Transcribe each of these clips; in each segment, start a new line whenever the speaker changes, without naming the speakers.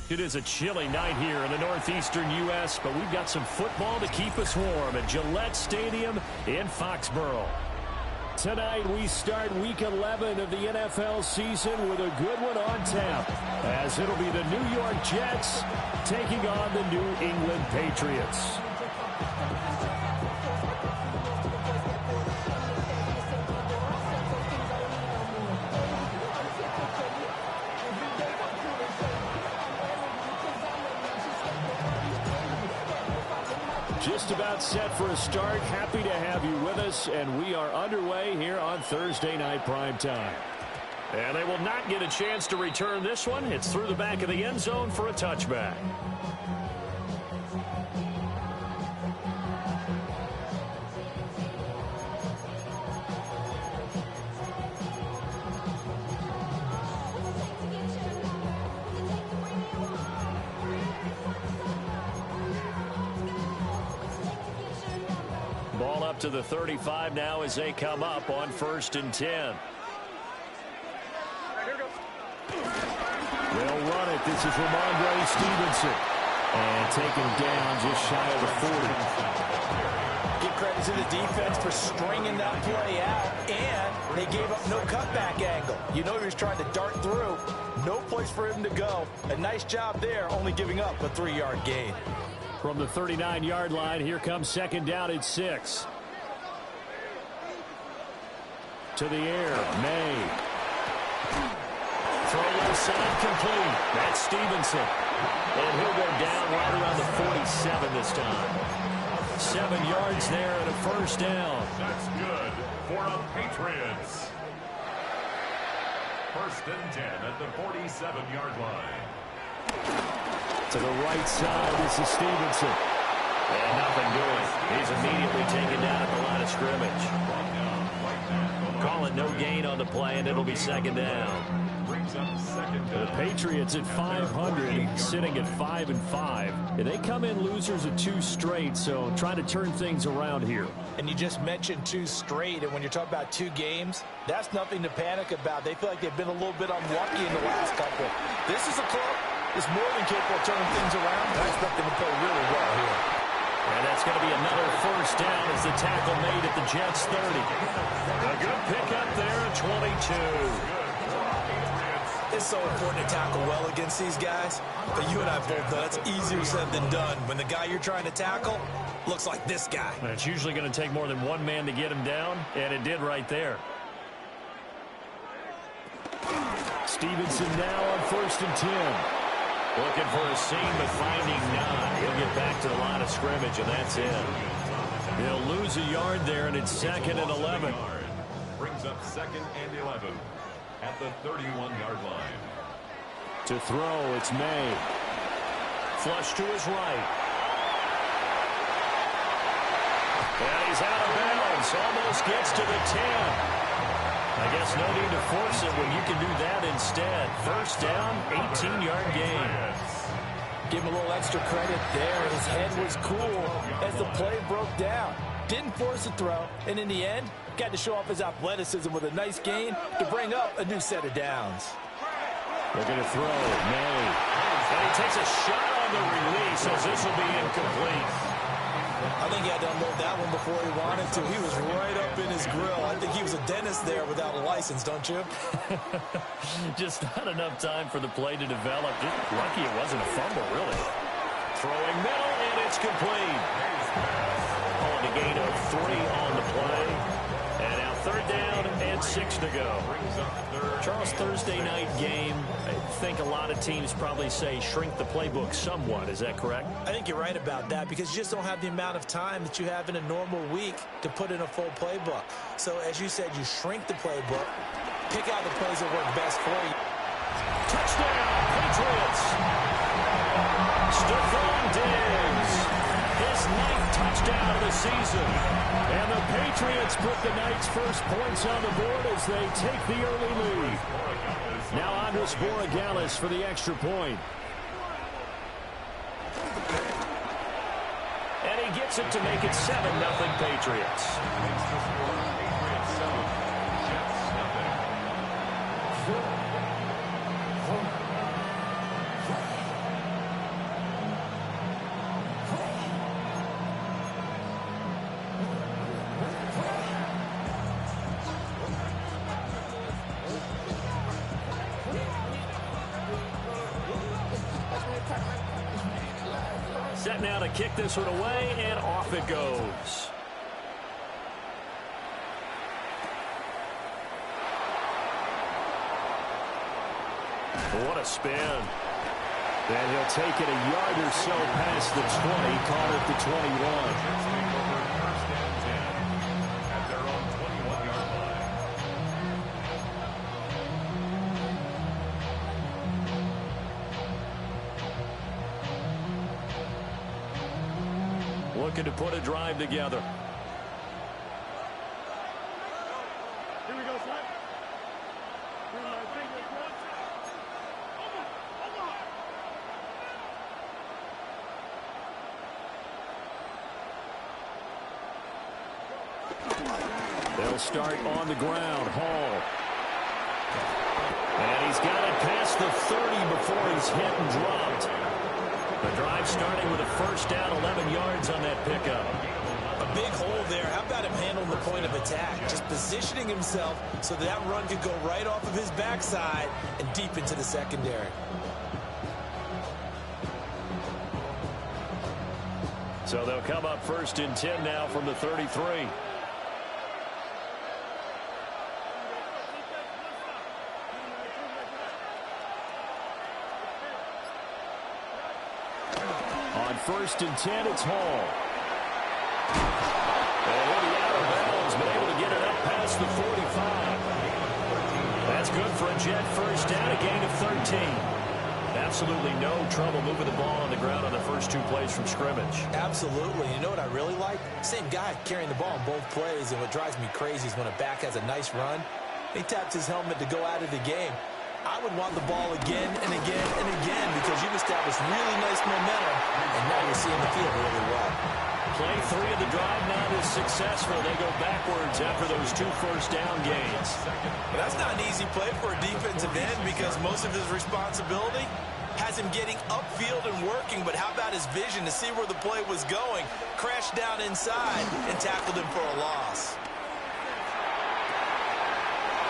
It is a chilly night here in the northeastern U.S., but we've got some football to keep us warm at Gillette Stadium in Foxborough. Tonight, we start Week 11 of the NFL season with a good one on tap, as it'll be the New York Jets taking on the New England Patriots. Just about set for a start. Happy to have you with us, and we are underway here on Thursday Night Primetime. And they will not get a chance to return this one. It's through the back of the end zone for a touchback. Ball up to the 35 now as they come up on 1st and 10. They'll run it. This is Ramondre Stevenson. And taken down just shy of the 40.
Give credit to the defense for stringing that play out, and they gave up no cutback angle. You know he was trying to dart through. No place for him to go. A nice job there, only giving up a 3-yard gain.
From the 39-yard line, here comes 2nd down at 6. To the air, May. Throw left side complete. That's Stevenson. And he'll go down right around the 47 this time. 7 yards there and a 1st down.
That's good for the Patriots. 1st and 10 at the 47-yard line.
To the right side, this is Stevenson.
And nothing doing. He's immediately taken down at the line of scrimmage. Call it no gain on the play, and it'll be 2nd down.
The Patriots at 500, sitting at 5-5. And they come in losers of 2 straight, so trying to turn things around here.
And you just mentioned 2 straight, and when you're talking about 2 games, that's nothing to panic about. They feel like they've been a little bit unlucky in the last couple. This is a club that's more than capable of turning things around. I expect them to play really well here.
And that's going to be another 1st down as the tackle made at the Jets 30. A good pickup there at 22.
It's so important to tackle well against these guys. But you and I both know that's easier said than done. When the guy you're trying to tackle looks like this guy.
And it's usually going to take more than one man to get him down, and it did right there. Stevenson now on 1st and 10.
Looking for a seam, but finding none. He'll get back to the line of scrimmage, and that's it.
They'll lose a yard there, and it's 2nd and 11.
Brings up 2nd and 11 at the 31-yard line.
To throw, it's May. Flush to his right. And he's out of bounds. Almost gets to the 10. I guess no need to force it when you can do that instead. 1st down, 18-yard gain.
Give him a little extra credit there. His head was cool as the play broke down. Didn't force a throw, and in the end, got to show off his athleticism with a nice gain to bring up a new set of downs.
Looking to throw, May.
And he takes a shot on the release as this will be incomplete.
I think he had to unload that one before he wanted to. He was right up in his grill. I think he was a dentist there without a license, don't you?
Just not enough time for the play to develop. Just lucky it wasn't a fumble, really. Throwing middle, and it's complete.
Calling a gain of 3 on the play.
And now 3rd down and 6 to go. Charles, Thursday night game, I think a lot of teams probably say shrink the playbook somewhat. Is that correct?
I think you're right about that because you just don't have the amount of time that you have in a normal week to put in a full playbook. So, as you said, you shrink the playbook, pick out the plays that work best for you.
Touchdown, Patriots! Stephon Diggs, his 9th touchdown of the season. And the Patriots put the night's first points on the board as they take the early lead. Now Andres Borregales for the extra point. And he gets it to make it 7-0 Patriots. Set now to kick this one away, and off it goes. What a spin. And he'll take it a yard or so past the 20, caught at the 21.
First and 10 at their own 21-yard line.
Looking to put a drive together.
Here we go, son.
They'll start on the ground. Hall. And he's got it past the 30 before he's hit and dropped. The drive starting with a first down, 11 yards on that pickup.
A big hole there. How about him handling the point of attack? Just positioning himself so that run could go right off of his backside and deep into the secondary.
So they'll come up first and 10 now from the 33. On first and 10, it's Hall. And he'll be out of bounds, but able to get it up past the 45. That's good for a Jet first down, a gain of 13. Absolutely no trouble moving the ball on the ground on the first two plays from scrimmage.
Absolutely. You know what I really like? Same guy carrying the ball on both plays, and what drives me crazy is when a back has a nice run, he taps his helmet to go out of the game. I would want the ball again and again and again because you've established really nice momentum, and now you're seeing the field really well.
Play 3 of the drive not as successful. They go backwards after those 2 first down gains.
But that's not an easy play for a defensive end because most of his responsibility has him getting upfield and working, but how about his vision to see where the play was going, crashed down inside, and tackled him for a loss.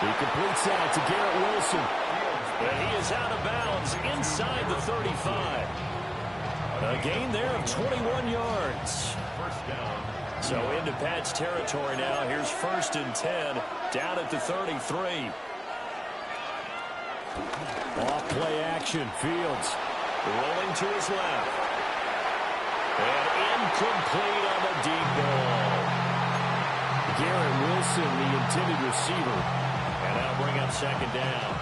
He completes out to Garrett Wilson. And he is out of bounds inside the 35. A gain there of 21 yards.
First down.
So into Pat's territory now. Here's first and 10 down at the 33. Off play action. Fields rolling to his left. And incomplete on the deep ball. Garrett Wilson, the intended receiver. And that'll bring up second down.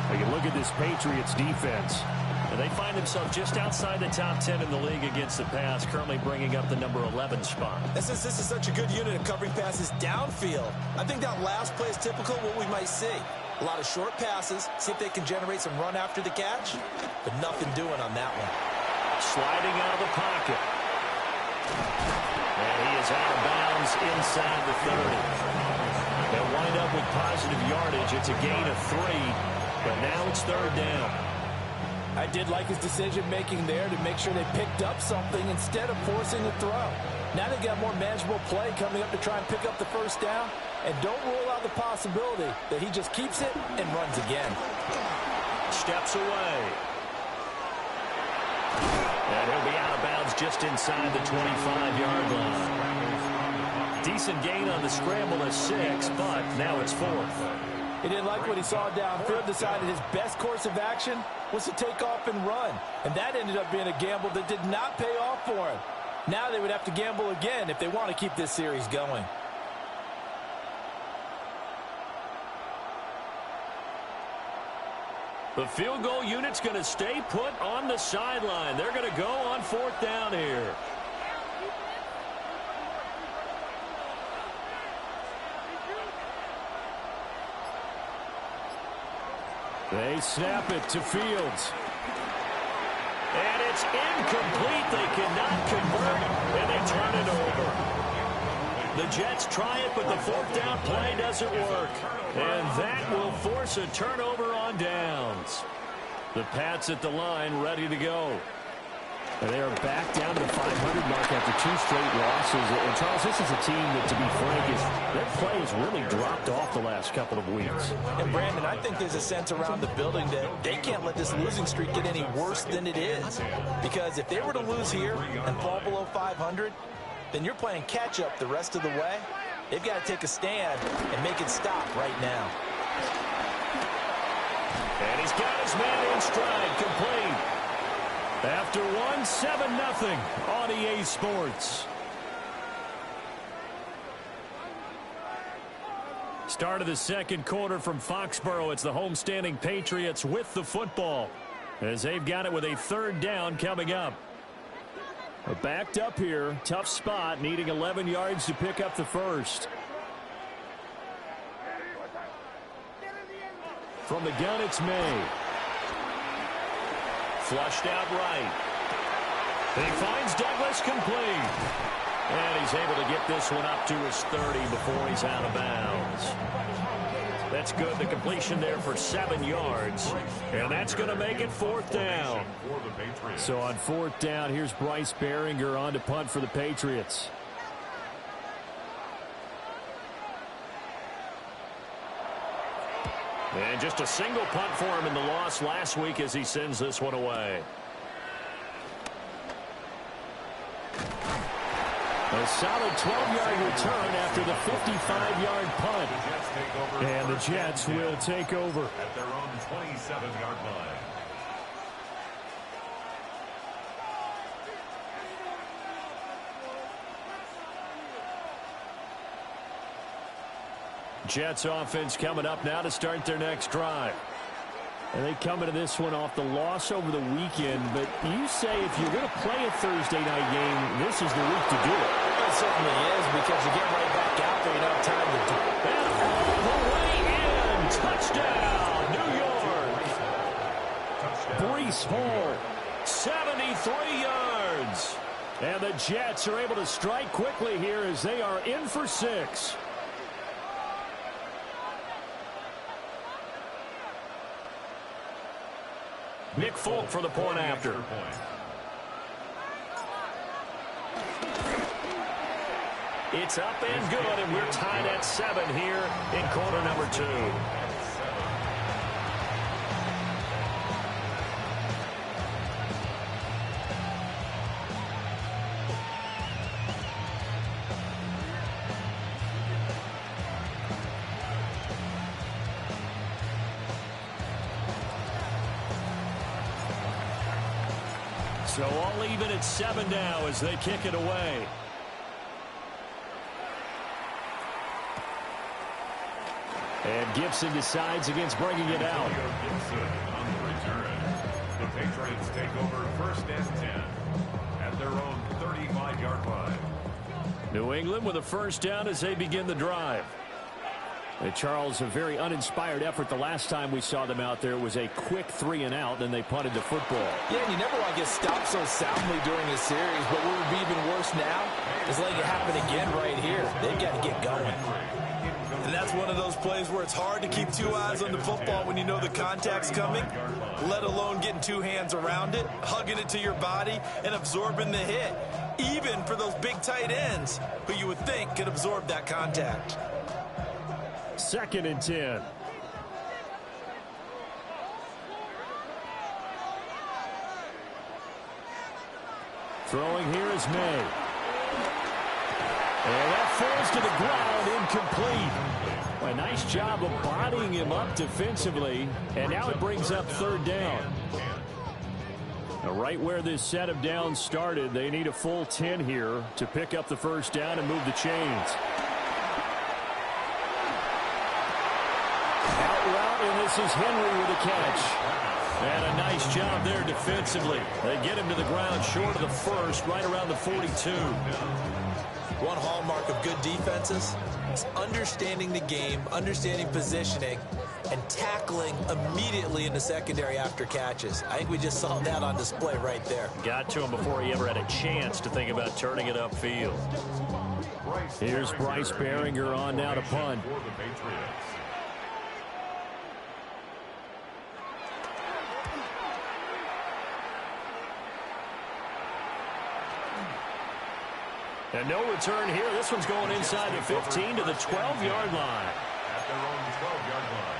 You look at this Patriots defense. And they find themselves just outside the top 10 in the league against the pass, currently bringing up the number 11 spot.
And since this is such a good unit of covering passes downfield, I think that last play is typical of what we might see. A lot of short passes, see if they can generate some run after the catch, but nothing doing on that one.
Sliding out of the pocket. And he is out of bounds inside the 30. They'll wind up with positive yardage. It's a gain of 3, but now it's third down.
I did like his decision-making there to make sure they picked up something instead of forcing the throw. Now they've got more manageable play coming up to try and pick up the first down, and don't rule out the possibility that he just keeps it and runs again.
Steps away. And he'll be out of bounds just inside the 25-yard line. Decent gain on the scramble of 6, but now it's 4th.
He didn't like what he saw downfield, decided his best course of action was to take off and run. And that ended up being a gamble that did not pay off for him. Now they would have to gamble again if they want to keep this series going.
The field goal unit's going to stay put on the sideline. They're going to go on 4th down here. They snap it to Fields. And it's incomplete. They cannot convert, and they turn it over. The Jets try it, but the 4th down play doesn't work. And that will force a turnover on downs. The Pats at the line ready to go. And they are back down to the 500 mark back after 2 straight losses. And, Charles, this is a team that, to be frank, their play has really dropped off the last couple of weeks.
And, Brandon, I think there's a sense around the building that they can't let this losing streak get any worse than it is. Because if they were to lose here and fall below 500, then you're playing catch-up the rest of the way. They've got to take a stand and make it stop right now.
And he's got his man in stride, complete. After one, 7-0 on EA Sports. Start of the second quarter from Foxborough. It's the homestanding Patriots with the football, as they've got it with a 3rd down coming up. Backed up here, tough spot, needing 11 yards to pick up the first. From the gun, it's May. Flushed out right. He finds Douglas, complete. And he's able to get this one up to his 30 before he's out of bounds. That's good. The completion there for 7 yards. And that's going to make it 4th down. So on 4th down, here's Bryce Behringer on to punt for the Patriots. And just a single punt for him in the loss last week as he sends this one away. A solid 12-yard return after the 55-yard punt. And the Jets will take over
at their own 27-yard line.
Jets offense coming up now to start their next drive. And they come into this one off the loss over the weekend. But you say if you're going to play a Thursday night game, this is the week to do it.
It certainly is, because you get right back out there, you don't have time to do it.
And all the way in. Touchdown, New York. Breece Hall, 73 yards. And the Jets are able to strike quickly here as they are in for 6. Nick Folk for the point after. It's up and good, and we're tied at 7 here in quarter number 2. So all even at 7 now as they kick it away. And Gibson decides against bringing it out.
Gibson on the return. The Patriots take over 1st and 10 at their own 35-yard line.
New England with a 1st down as they begin the drive. And Charles, a very uninspired effort the last time we saw them out there. It was a quick 3-and-out, then they punted the football.
Yeah, and you never want to get stopped so soundly during a series, but what would be even worse now is letting it happen again right here. They've got to get going.
And that's one of those plays where it's hard to keep 2 eyes on the football when you know the contact's coming, let alone getting 2 hands around it, hugging it to your body, and absorbing the hit, even for those big tight ends who you would think could absorb that contact.
2nd and 10. Throwing here is May. And that falls to the ground, incomplete. A nice job of bodying him up defensively. And now it brings up 3rd down. Now right where this set of downs started, they need a full 10 here to pick up the 1st down and move the chains. And this is Henry with a catch. And a nice job there defensively. They get him to the ground short of the 1st, right around the 42.
One hallmark of good defenses is understanding the game, understanding positioning, and tackling immediately in the secondary after catches. I think we just saw that on display right there.
Got to him before he ever had a chance to think about turning it upfield. Here's Bryce Behringer on now to punt. And no return here. This one's going inside the 15 to the 12-yard line.
At their own 12-yard line.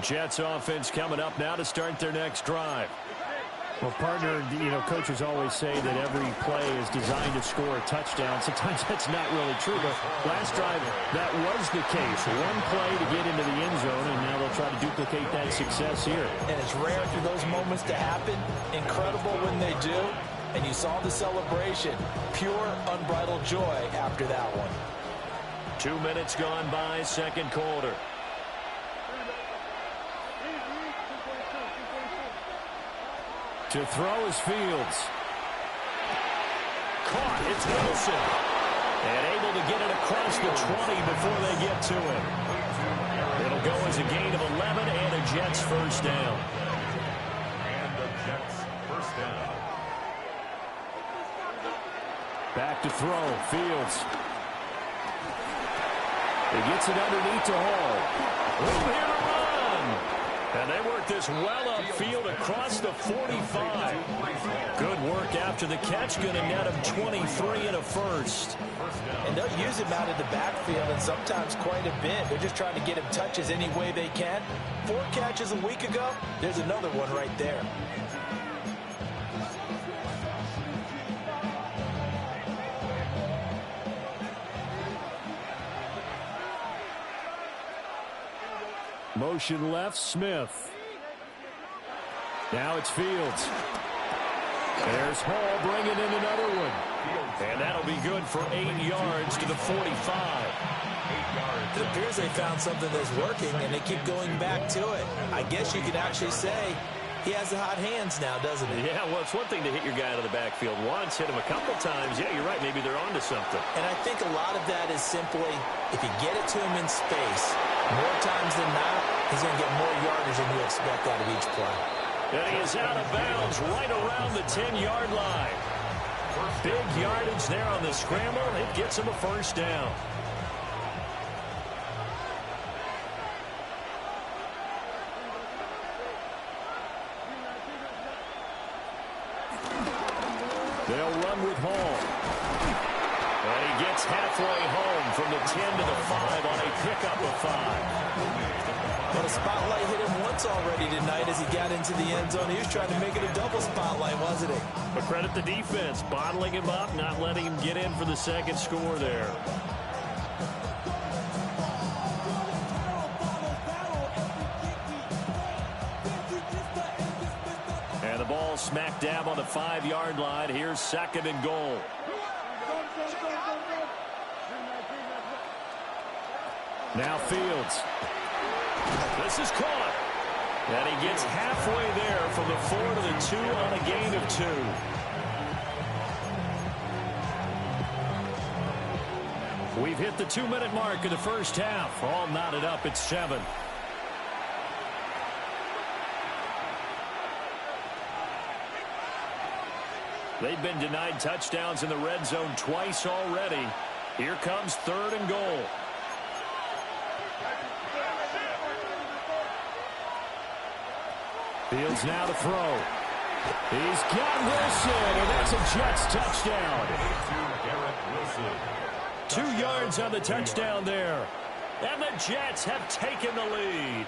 Jets offense coming up now to start their next drive.
Well, partner, coaches always say that every play is designed to score a touchdown. Sometimes that's not really true, but last drive, that was the case. One play to get into the end zone, and now they'll try to duplicate that success here.
And it's rare for those moments to happen. Incredible when they do. And you saw the celebration. Pure, unbridled joy after that one.
2 minutes gone by, second quarter. To throw is Fields. Caught. It's Wilson. And able to get it across the 20 before they get to him. It'll go as a gain of 11 and a Jets first down.
And the Jets first down.
Back to throw. Fields. He gets it underneath to Hall. Room here to run. And they work this well upfield across the 45. Good work after the catch. Going to net him 23 and a first.
And they'll use him out of the backfield, and sometimes quite a bit. They're just trying to get him touches any way they can. 4 catches a week ago. There's another one right there.
Motion left, Smith. Now it's Fields. There's Hall bringing in another one. And that'll be good for 8 yards to the 45.
It appears they found something that's working, and they keep going back to it. I guess you could actually say he has the hot hands now, doesn't he?
Yeah, well, it's one thing to hit your guy out of the backfield once, hit him a couple times. Yeah, you're right. Maybe they're onto something.
And I think a lot of that is simply, if you get it to him in space, more times than not, he's going to get more yardage than you expect out of each play.
And he is out of bounds right around the 10-yard line. Big yardage there on the scramble. It gets him a first down. They'll run with Hall. And he gets halfway home from the 10 to the 5 on a pickup of 5.
But a spotlight hit him once already tonight as he got into the end zone. He was trying to make it a double spotlight, wasn't he?
But credit the defense, bottling him up, not letting him get in for the second score there. And the ball smack dab on the 5-yard line. Here's second and goal. Now Fields. This is caught. And he gets halfway there from the 4 to the 2 on a gain of 2. We've hit the 2-minute mark of the first half. All knotted up at 7. They've been denied touchdowns in the red zone twice already. Here comes third and goal. Fields now to throw. He's got Wilson, and that's a Jets touchdown. 2 yards on the touchdown there. And the Jets have taken the lead.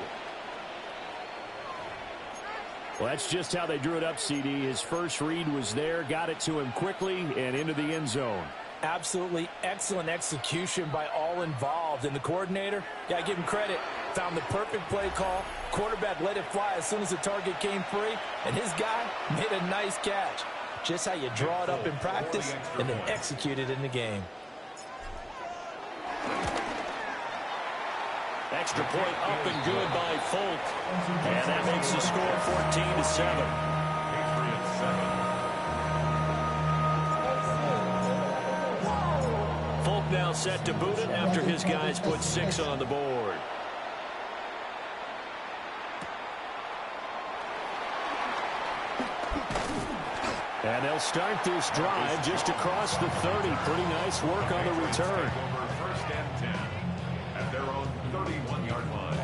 Well, that's just how they drew it up, CD. His first read was there, got it to him quickly, and into the end zone.
Absolutely excellent execution by all involved. And the coordinator, got to give him credit, found the perfect play call. Quarterback let it fly as soon as the target came free, and his guy made a nice catch. Just how you draw it up in practice and then execute it in the game.
Extra point up and good by Folk. And that makes the score 14-7. Folk now set to boot it after his guys put 6 on the board. And they'll start this drive just across the 30. Pretty nice work on the return.
First and 10 at their own 31-yard line.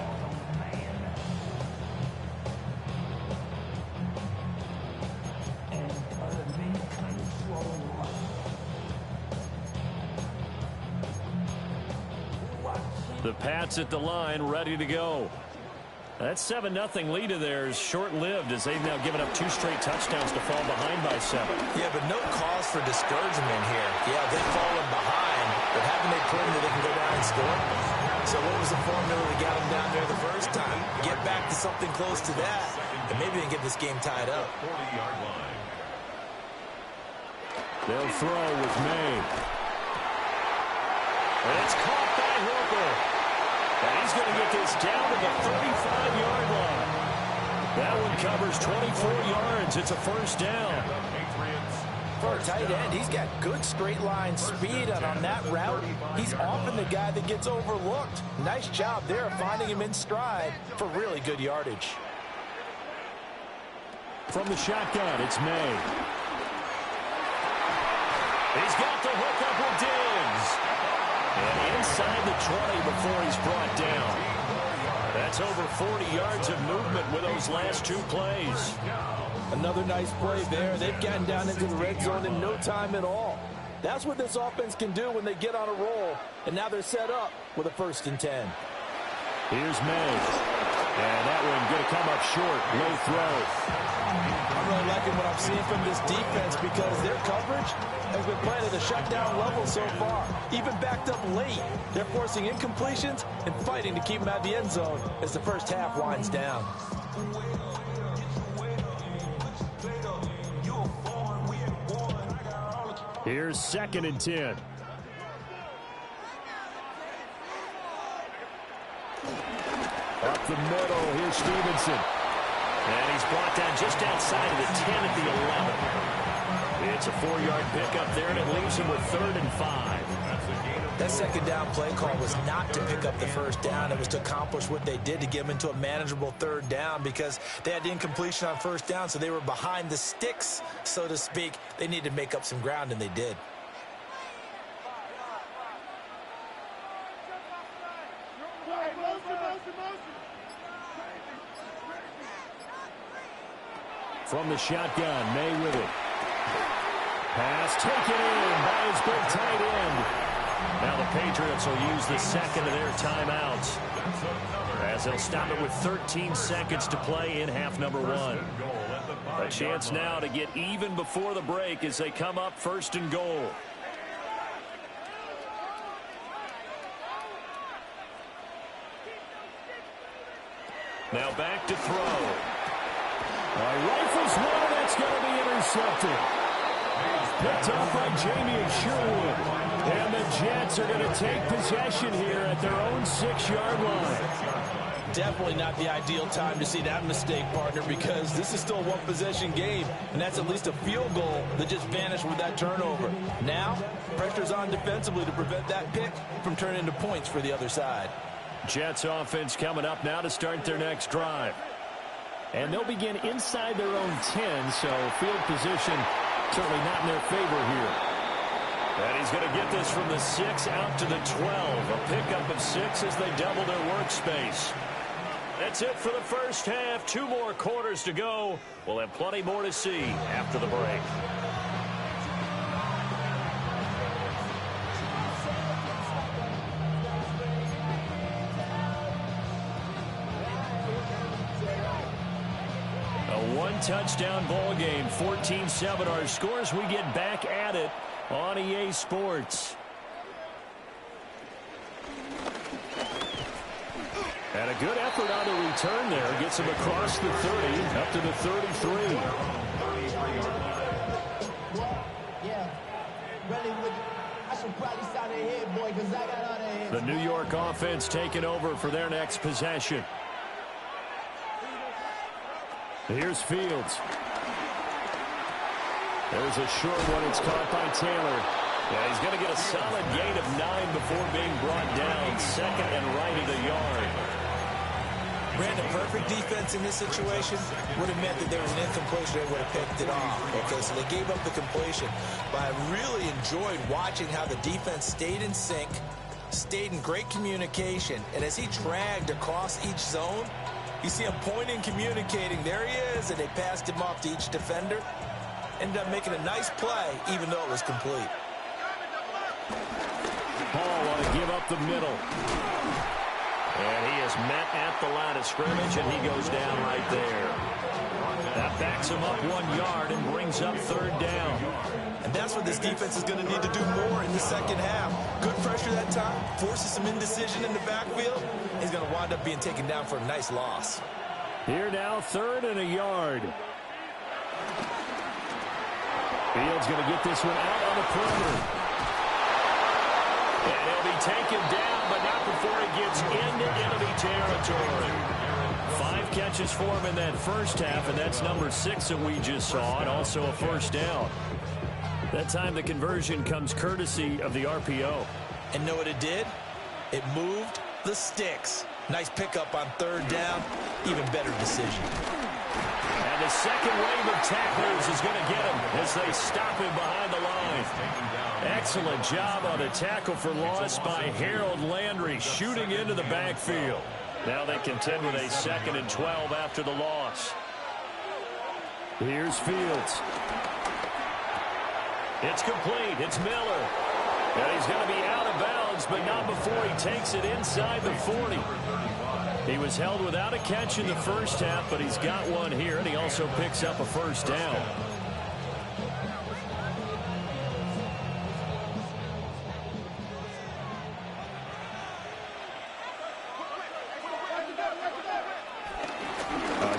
The Pats at the line, ready to go. That 7-0 lead of theirs short-lived as they've now given up 2 straight touchdowns to fall behind by 7.
Yeah, but no cause for discouragement here. Yeah, they've fallen behind, but haven't they proven that they can go down and score? So what was the formula that got them down there the first time? Get back to something close to that, and maybe they can get this game tied up.
40-yard line.
They'll throw with May. And it's caught by Hooker. And he's going to get this down to the 35-yard line. That one covers 24 yards. It's a first down.
For a tight end, he's got good straight line speed, and on that route, he's often the guy that gets overlooked. Nice job there finding him in stride for really good yardage.
From the shotgun, it's May. He's got the hook up with Diggs. And inside the 20 before he's brought down. That's over 40 yards of movement with those last 2 plays.
Another nice play there. They've gotten down into the red zone in no time at all. That's what this offense can do when they get on a roll. And now they're set up with a 1st and 10.
Here's May. And that one going to come up short. Low throw.
I'm really liking what I'm seeing from this defense because their coverage has been playing at a shutdown level so far. Even backed up late, they're forcing incompletions and fighting to keep them out of the end zone as the first half winds down.
Here's 2nd and 10. Up the middle, here's Stevenson. And he's brought down just outside of the 10 at the 11. It's a 4-yard pickup there, and it leaves him with 3rd and 5.
That 2nd down play call was not to pick up the 1st down. It was to accomplish what they did to get them into a manageable 3rd down because they had incompletion on 1st down, so they were behind the sticks, so to speak. They needed to make up some ground, and they did.
From the shotgun, May with it. Pass taken in by his big tight end. Now the Patriots will use the 2nd of their timeouts as they'll stop it with 13 seconds to play in half number 1. A chance now to get even before the break as they come up 1st and goal. Now back to throw. Rifles one, that's going to be intercepted. Picked up by Jamie Sherwood. And the Jets are going to take possession here at their own 6-yard line.
Definitely not the ideal time to see that mistake, partner, because this is still a one-possession game, and that's at least a field goal that just vanished with that turnover. Now, pressure's on defensively to prevent that pick from turning into points for the other side.
Jets offense coming up now to start their next drive. And they'll begin inside their own 10, so field position certainly not in their favor here. And he's going to get this from the 6 out to the 12. A pickup of 6 as they double their workspace. That's it for the first half. 2 more quarters to go. We'll have plenty more to see after the break. One-touchdown ball game, 14-7 our scores. We get back at it on EA Sports. And a good effort on the return there. Gets him across the 30, up to the 33. The New York offense taking over for their next possession. Here's Fields. There's a short one. It's caught by Taylor. Yeah, he's going to get a solid gain of 9 before being brought down. 2nd and right at the yard.
Ran the perfect defense in this situation would have meant that there was an incompletion, they would have picked it off. Okay, so they gave up the completion. But I really enjoyed watching how the defense stayed in sync, stayed in great communication, and as he dragged across each zone, you see him pointing, communicating. There he is, and they passed him off to each defender. Ended up making a nice play, even though it was complete.
Hall want to give up the middle. And he is met at the line of scrimmage, and he goes down right there. That backs him up 1 yard and brings up third down.
And that's what this defense is going to need to do more in the second half. Good pressure that time, forces some indecision in the backfield. He's going to wind up being taken down for a nice loss.
Here now, 3rd and a yard. Fields going to get this one out on the perimeter. And he'll be taken down, but not before he gets into enemy territory. 5 catches for him in that first half, and that's number 6 that we just saw, and also a first down. That time the conversion comes courtesy of the RPO.
And know what it did? It moved the sticks. Nice pickup on 3rd down. Even better decision.
And the second wave of tacklers is going to get him as they stop him behind the line. Excellent job on the tackle for loss by Harold Landry, shooting into the backfield. Now they contend with a 2nd and 12 after the loss. Here's Fields. It's complete. It's Miller. And he's going to be out of bounds, but not before he takes it inside the 40. He was held without a catch in the first half, but he's got one here, and he also picks up a first down.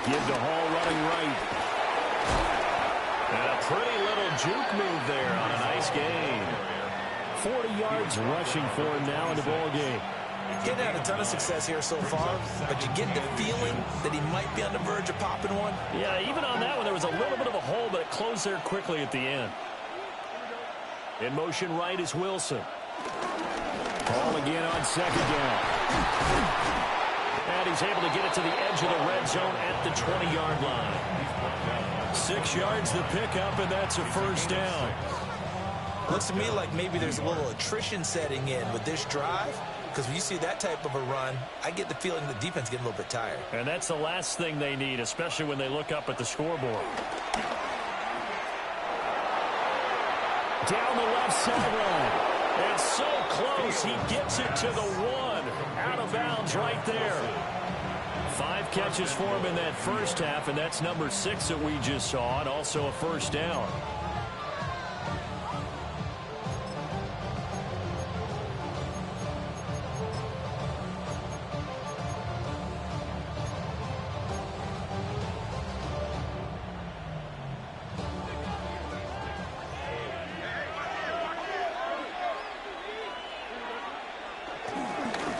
Give to Hall running right. And a pretty little juke move there on a nice gain. 40 yards rushing for him now in the ball game.
Getting had a ton of success here so far, but you get the feeling that he might be on the verge of popping one.
Yeah, even on that one, there was a little bit of a hole, but it closed there quickly at the end. In motion right is Wilson. Hall again on 2nd down. And he's able to get it to the edge of the red zone at the 20-yard line. 6 yards the pickup, and that's a first down.
Looks to me like maybe there's a little attrition setting in with this drive, because when you see that type of a run, I get the feeling the defense getting a little bit tired.
And that's the last thing they need, especially when they look up at the scoreboard. Down the left sideline. And so close, he gets it to the 1. Out of bounds right there. 5 catches for him in that first half, and that's number 6 that we just saw, and also a first down.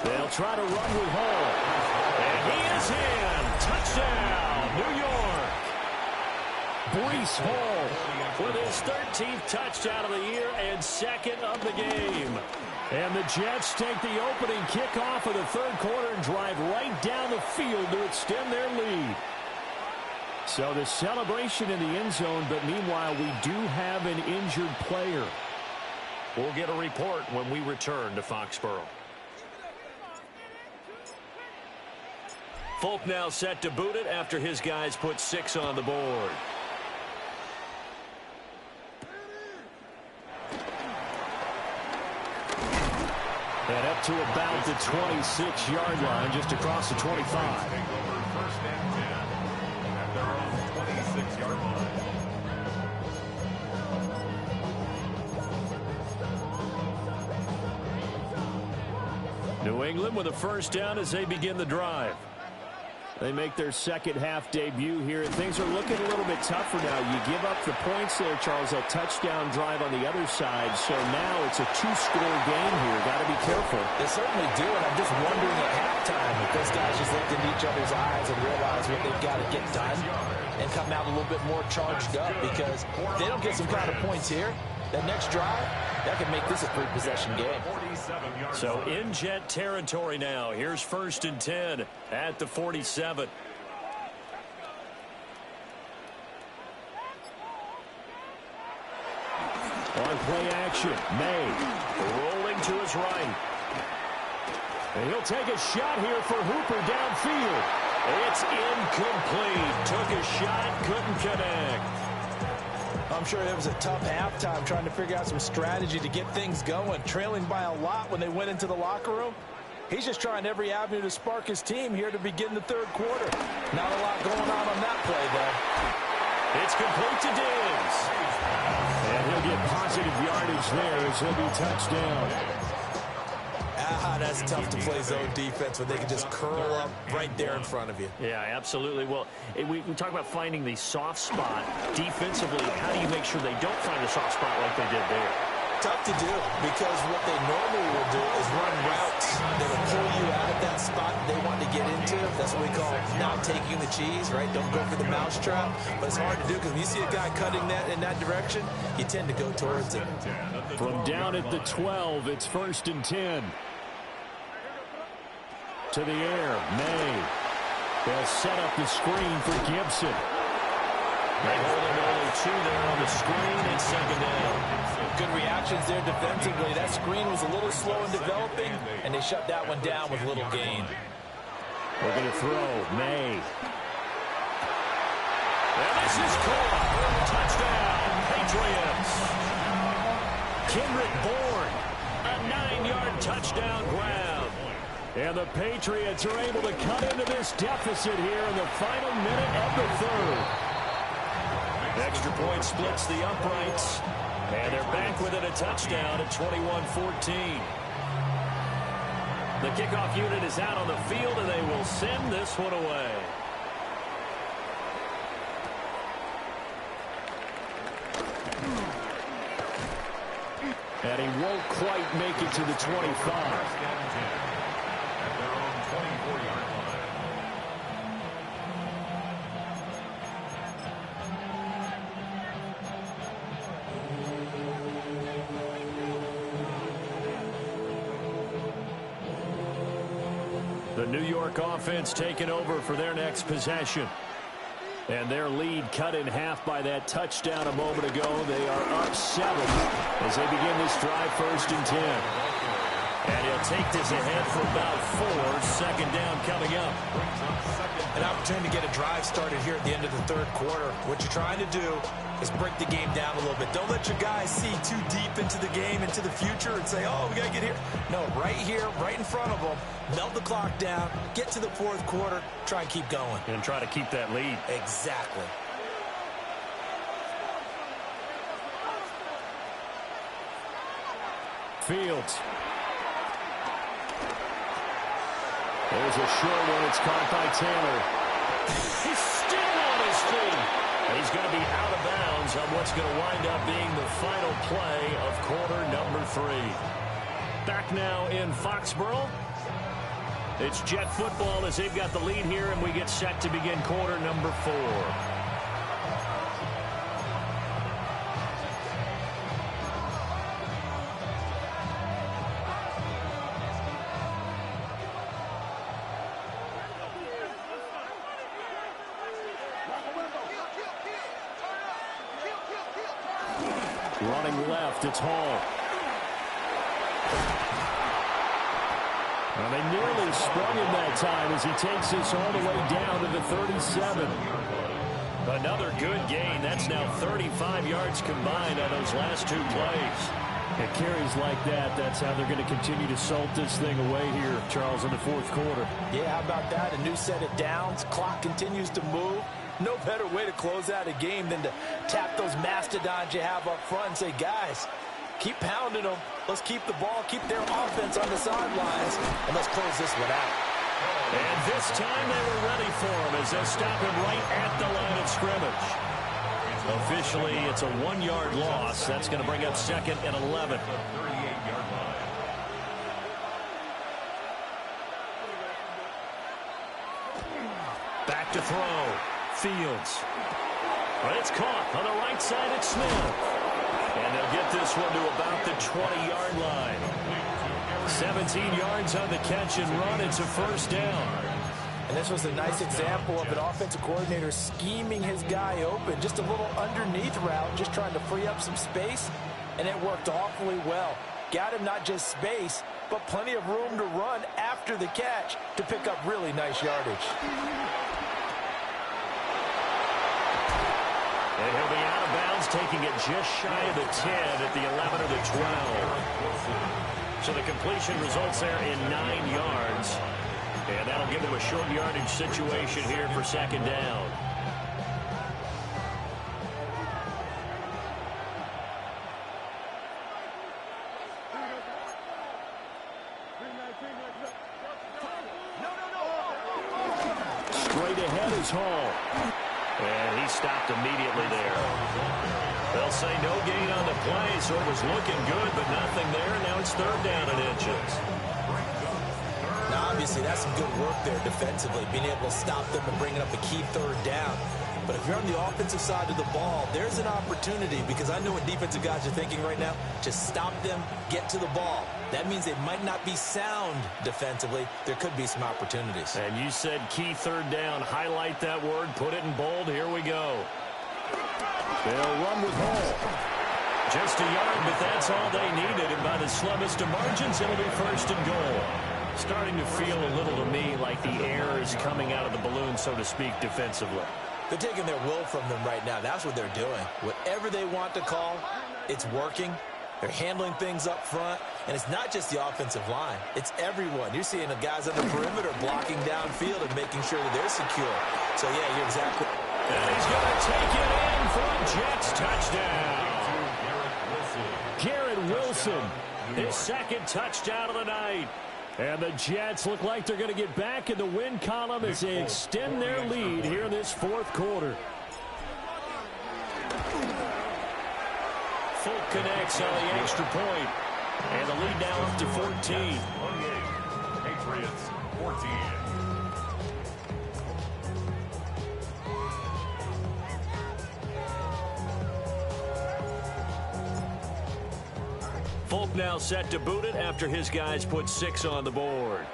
They'll try to run with Hall. And he is in. Touchdown, New York. Breece Hall with his 13th touchdown of the year and 2nd of the game. And the Jets take the opening kickoff of the 3rd quarter and drive right down the field to extend their lead. So the celebration in the end zone, but meanwhile we do have an injured player. We'll get a report when we return to Foxborough. Folk now set to boot it after his guys put 6 on the board. And up to about the 26-yard line, just across the 25.
First and 10 at their own 26-yard line.
New England with a first down as they begin the drive. They make their second half debut here, and things are looking a little bit tougher now. You give up the points there, Charles, that touchdown drive on the other side. So now it's a 2-score game here. Got to be careful.
They certainly do, and I'm just wondering at halftime if those guys just looked into each other's eyes and realize what they've got to get done and come out a little bit more charged up, because if they don't get some kind of points here, that next drive, that could make this a three-possession game.
So in Jet territory now. Here's 1st and 10 at the 47.
On play action, May rolling to his right. And he'll take a shot here for Hooper downfield.
It's incomplete. Took a shot, couldn't connect.
I'm sure it was a tough halftime trying to figure out some strategy to get things going. Trailing by a lot when they went into the locker room. He's just trying every avenue to spark his team here to begin the third quarter. Not a lot going on that play, though.
It's complete to Diggs.
And he'll get positive yardage there as he'll be touchdown.
That's tough to play zone defense when they can just curl up right there in front of you.
Yeah, absolutely. Well, we talk about finding the soft spot defensively. How do you make sure they don't find a soft spot like they did there?
Tough to do, because what they normally will do is run routes that will pull you out of that spot they want to get into. That's what we call not taking the cheese, right? Don't go for the mousetrap. But it's hard to do, because when you see a guy cutting that in that direction, you tend to go towards it.
From down at the 12, it's 1st and 10. To the air, May. They'll set up the screen for Gibson.
They hold him only 2 there on the screen and 2nd down.
Good reactions there defensively. That screen was a little slow in developing, and they shut that one down with little gain.
We're going to throw May.
And this is caught. Touchdown, Patriots. Kendrick Bourne, a 9-yard touchdown grab.
And the Patriots are able to cut into this deficit here in the final minute of the third.
Extra point splits the uprights. And they're back within a touchdown at 21-14. The kickoff unit is out on the field, and they will send this one away.
And he won't quite make it to the 25.
The New York offense taking over for their next possession. And their lead cut in half by that touchdown a moment ago. They are up 7 as they begin this drive, 1st and 10. And he'll take this ahead for about 4. 2nd down coming up.
An opportunity to get a drive started here at the end of the third quarter. What you're trying to do is break the game down a little bit. Don't let your guys see too deep into the game, into the future, and say, oh, we got to get here. No, right here, right in front of them. Melt the clock down, get to the fourth quarter, try and keep going.
And try to keep that lead.
Exactly.
Fields. There's a short one. It's caught by Taylor.
He's still on his feet. He's going to be out of bounds on what's going to wind up being the final play of quarter number 3. Back now in Foxborough. It's Jet football as they've got the lead here, and we get set to begin quarter number 4.
Running left, it's Hall. Well, they nearly sprung him that time as he takes this all the way down to the 37.
Another good gain. That's now 35 yards combined on those last 2 plays.
It carries like that. That's how they're going to continue to salt this thing away here, Charles, in the fourth quarter.
Yeah, how about that? A new set of downs. Clock continues to move. No better way to close out a game than to tap those mastodons you have up front and say, guys, keep pounding them. Let's keep the ball, keep their offense on the sidelines, and let's close this one out.
And this time they were ready for him as they stop him right at the line of scrimmage. Officially, it's a 1-yard loss. That's going to bring up 2nd and 11. Back to throw. Fields. But it's caught on the right side. It's Smith. And they'll get this one to about the 20-yard line. 17 yards on the catch and run. It's a first down.
And this was a nice example of an offensive coordinator scheming his guy open. Just a little underneath route, just trying to free up some space. And it worked awfully well. Got him not just space, but plenty of room to run after the catch to pick up really nice yardage.
And he'll be out of bounds, taking it just shy of the 10 at the 11 or the 12. So the completion results there in 9 yards. And that'll give them a short yardage situation here for second down. Straight ahead is Hall. And he stopped immediately there. They'll say no gain on the play, so it was looking good, but nothing there. Now it's third down and inches.
Now, obviously, that's some good work there defensively, being able to stop them and bringing up a key third down. But if you're on the offensive side of the ball, there's an opportunity, because I know what defensive guys are thinking right now. Just stop them, get to the ball. That means they might not be sound defensively. There could be some opportunities.
And you said key third down. Highlight that word. Put it in bold. Here we go. They'll run with Hall. Just a yard, but that's all they needed. And by the slimmest of margins, it'll be first and goal. Starting to feel a little to me like the air is coming out of the balloon, so to speak, defensively.
They're taking their will from them right now. That's what they're doing. Whatever they want to call, it's working. They're handling things up front. And it's not just the offensive line. It's everyone. You're seeing the guys on the perimeter blocking downfield and making sure that they're secure. So, yeah, you're exactly.
And he's going to take it in for a Jets touchdown. Garrett Wilson, his second touchdown of the night. And the Jets look like they're going to get back in the win column as they extend their lead here in this fourth quarter. Folk connects on the extra point. And the lead now up to 14.
Patriots 14.
Folk now set to boot it after his guys put 6 on the board.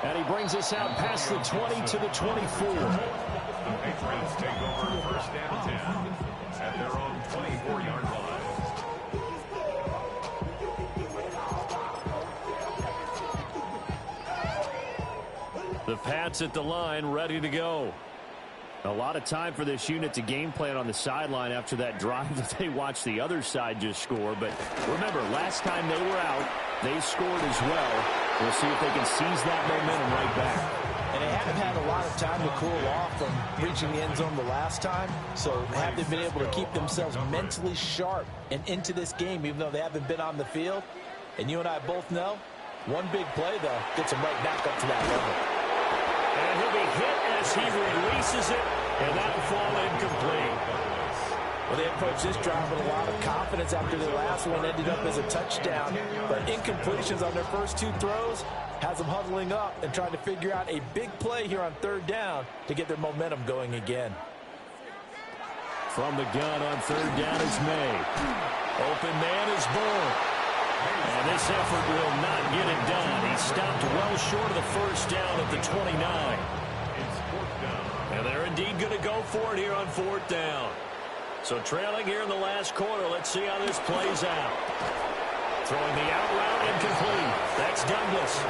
And he brings us out past the 20 to the 24.
The Patriots take over first and 10 at their own 24-yard line.
The Pats at the line, ready to go.
A lot of time for this unit to game plan on the sideline after that drive that they watched the other side just score. But remember, last time they were out, they scored as well. We'll see if they can seize that momentum right back.
And they haven't had a lot of time to cool off from reaching the end zone the last time. So have they been able to keep themselves mentally sharp and into this game, even though they haven't been on the field? And you and I both know, one big play, though, gets them right back up to that level.
And he'll be hit as he releases it, and that'll fall incomplete.
Well, they approached this drive with a lot of confidence after their last one ended up as a touchdown. But incompletions on their first 2 throws has them huddling up and trying to figure out a big play here on third down to get their momentum going again.
From the gun on third down is May. Open man is Bull. And this effort will not get it done. He stopped well short of the first down at the 29. And they're indeed going to go for it here on fourth down. So trailing here in the last quarter. Let's see how this plays out. Throwing the out route incomplete. That's Douglas.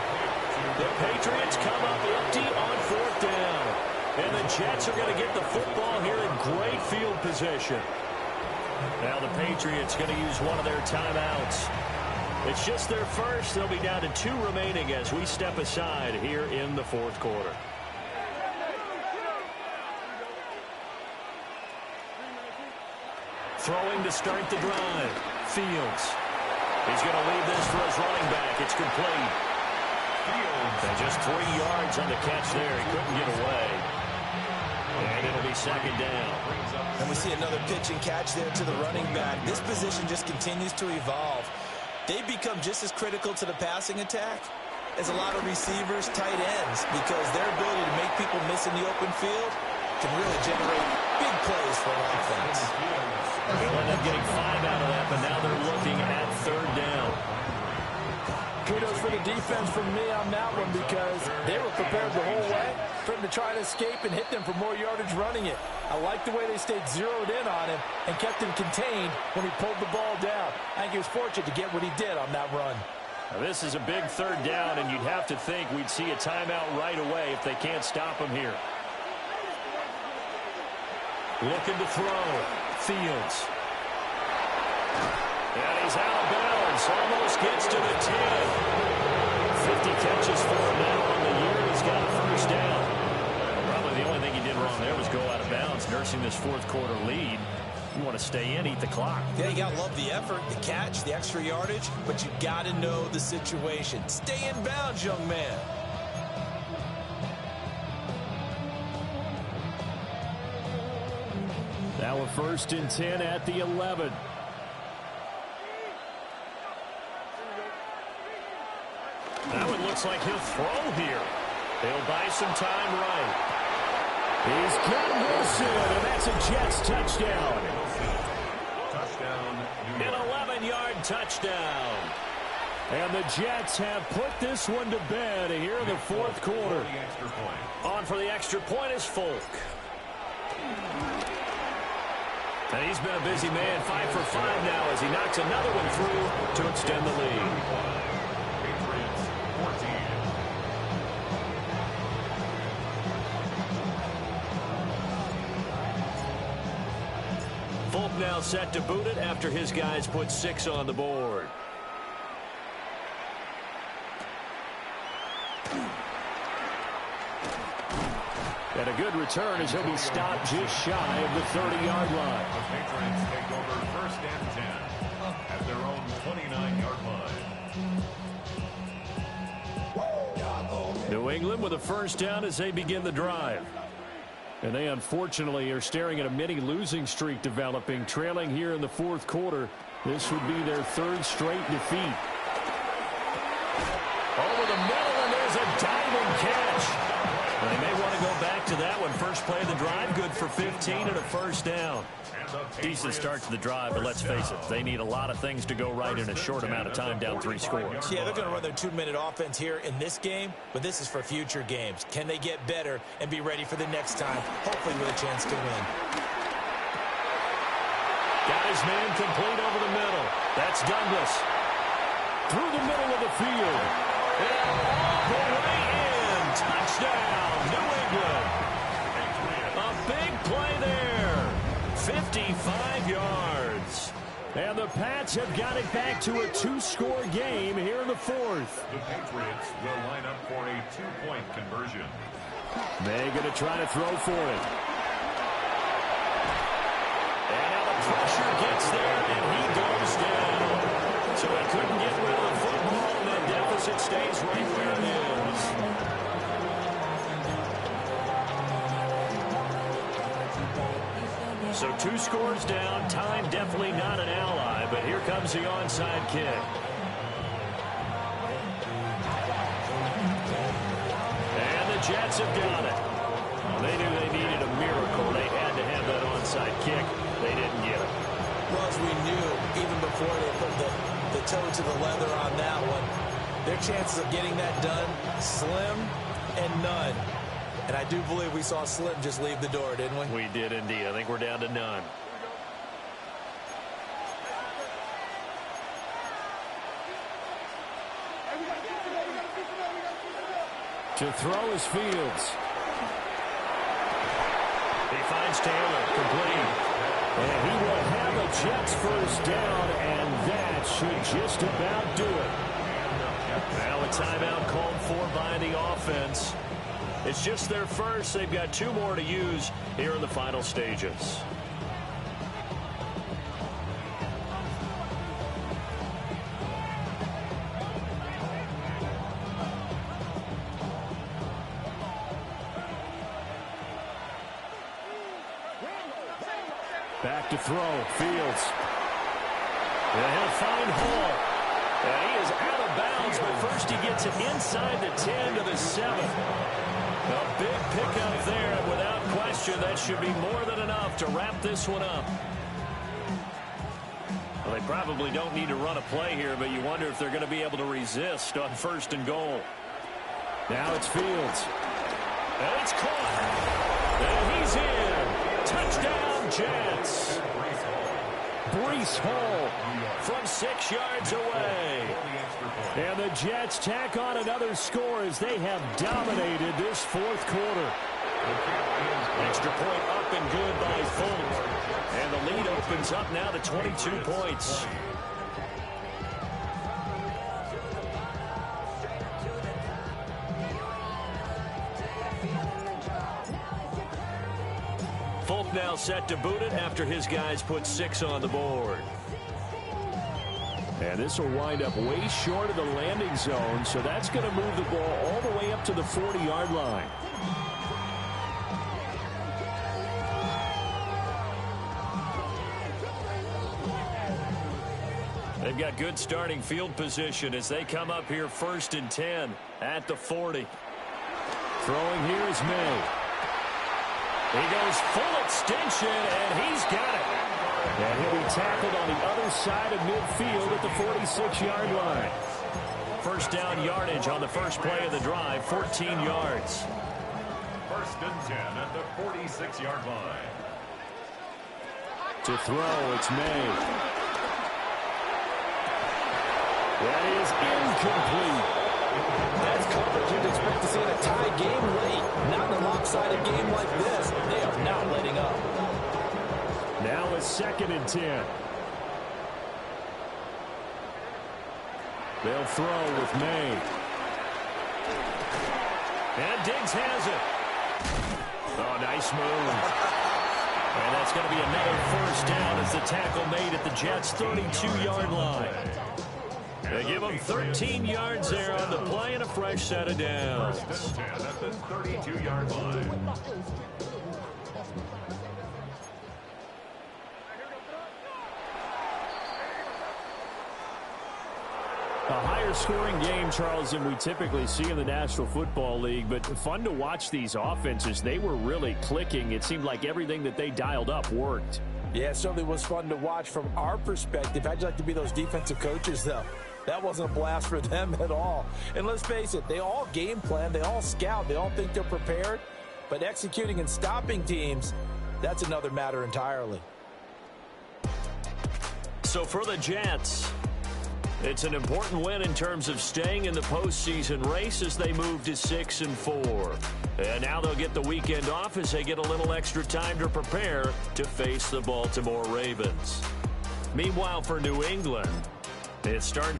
The Patriots come up empty on fourth down. And the Jets are going to get the football here in great field position. Now the Patriots going to use one of their timeouts. It's just their first. They'll be down to 2 remaining as we step aside here in the fourth quarter. Throwing to start the drive. Fields. He's going to leave this for his running back. It's complete. And just 3 yards on the catch there. He couldn't get away. And it'll be second down.
And we see another pitch and catch there to the running back. This position just continues to evolve. They become just as critical to the passing attack
is a lot of receivers, tight ends, because their ability to make people miss in the open field can really generate big plays for an offense.
They'll end up getting 5 out of that, but now they're looking at 3rd down.
Kudos for the defense from me on that one, because they were prepared the whole way for him to try to escape and hit them for more yardage running it. I like the way they stayed zeroed in on him and kept him contained when he pulled the ball down. I think he was fortunate to get what he did on that run.
Now, this is a big 3rd down, and you'd have to think we'd see a timeout right away if they can't stop him here. Looking to throw. Fields. And he's out of bounds. Almost gets to the 10. 50 catches for him now on the year. He's got a 1st down. Probably the only thing he did wrong there was go out of bounds, nursing this 4th quarter lead. You want to stay in, eat the clock.
Yeah, you got to love the effort, the catch, the extra yardage, but you got to know the situation. Stay in bounds, young man.
Now a 1st and 10 at the 11. Now it looks like he'll throw here. They'll buy some time right. He's got Wilson, and that's a Jets touchdown. An 11-yard touchdown. And the Jets have put this one to bed here in the 4th quarter. On for the extra point is Folk. And he's been a busy man, 5 for 5 now as he knocks another one through to extend the lead.
Patriots 14.
Folk now set to boot it after his guys put 6 on the board. And a good return as he'll be stopped just shy of the 30-yard line.
The Patriots take over 1st and 10 at their own 29-yard line.
New England with a 1st down as they begin the drive. And they unfortunately are staring at a mini losing streak developing, trailing here in the 4th quarter. This would be their 3rd straight defeat. Over the middle, and there's a diving catch. They may want to go back to that one. First play of the drive, good for 15 and a 1st down. Decent start to the drive, but let's face it, they need a lot of things to go right in a short amount of time, down 3 scores.
Yeah, they're going to run their 2-minute offense here in this game, but this is for future games. Can they get better and be ready for the next time, hopefully with a chance to win?
Got his man complete over the middle. That's Douglas. Through the middle of the field. And all the way in. Touchdown, New England. A big play there. 55 yards. And the Pats have got it back to a 2-score game here in the 4th.
The Patriots will line up for a 2-point conversion.
They're going to try to throw for it. And now the pressure gets there, and he goes down. So he couldn't get rid of the football, and that deficit stays right where it is. So 2 scores down. Time definitely not an ally, but here comes the onside kick. And the Jets have got it. Well, they knew they needed a miracle. They had to have that onside kick. They didn't get it.
Well, as we knew, even before they put the toe to the leather on that one, their chances of getting that done, slim and none. And I do believe we saw Slim just leave the door, didn't we?
We did indeed. I think we're down to none. To throw is Fields. He finds Taylor, complete. And he will have a Jets 1st down, and that should just about do it. Now a timeout called for by the offense. It's just their first. They've got 2 more to use here in the final stages. Back to throw. Fields. And he'll find Hall. And he is out of bounds, but first he gets it inside the 10 to the 7. A big pickup there, and without question, that should be more than enough to wrap this one up. Well, they probably don't need to run a play here, but you wonder if they're going to be able to resist on 1st and goal.
Now it's Fields.
And it's caught. And he's in. Touchdown, Jets. Breece Hall from 6 yards away. And the Jets tack on another score as they have dominated this 4th quarter. Extra point up and good by Fulton. And the lead opens up now to 22 points. Fulton now set to boot it after his guys put 6 on the board.
And this will wind up way short of the landing zone, so that's going to move the ball all the way up to the 40-yard line.
They've got good starting field position as they come up here 1st and 10 at the 40.
Throwing here is May.
He goes full extension, and he's got it.
And he'll be tackled on the other side of midfield at the 46-yard line.
First down yardage on the first play of the drive, 14 yards.
1st and 10 at the 46-yard line.
To throw, it's May. That is incomplete.
That's coverage you'd expect to see in a tie game late. Not in a lopsided game like this. They are not letting up.
Now it's 2nd and 10. They'll throw with May.
And Diggs has it. Oh, nice move. And that's going to be another 1st down as the tackle made at the Jets' 32-yard line. They give him 13 yards there on the play and a fresh set of downs.
1st and 10 at the 32-yard line.
A higher scoring game, Charles, than we typically see in the National Football League, but fun to watch these offenses. They were really clicking. It seemed like everything that they dialed up worked.
Yeah, it certainly was fun to watch from our perspective. How'd you like to be those defensive coaches, though? That wasn't a blast for them at all. And let's face it, they all game plan, they all scout, they all think they're prepared. But executing and stopping teams, that's another matter entirely.
So for the Jets, it's an important win in terms of staying in the postseason race as they move to 6-4. And now they'll get the weekend off as they get a little extra time to prepare to face the Baltimore Ravens. Meanwhile, for New England, it's starting.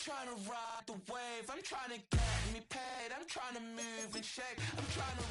Trying to ride the wave, I'm trying to get me paid, I'm trying to move and shake, I'm trying to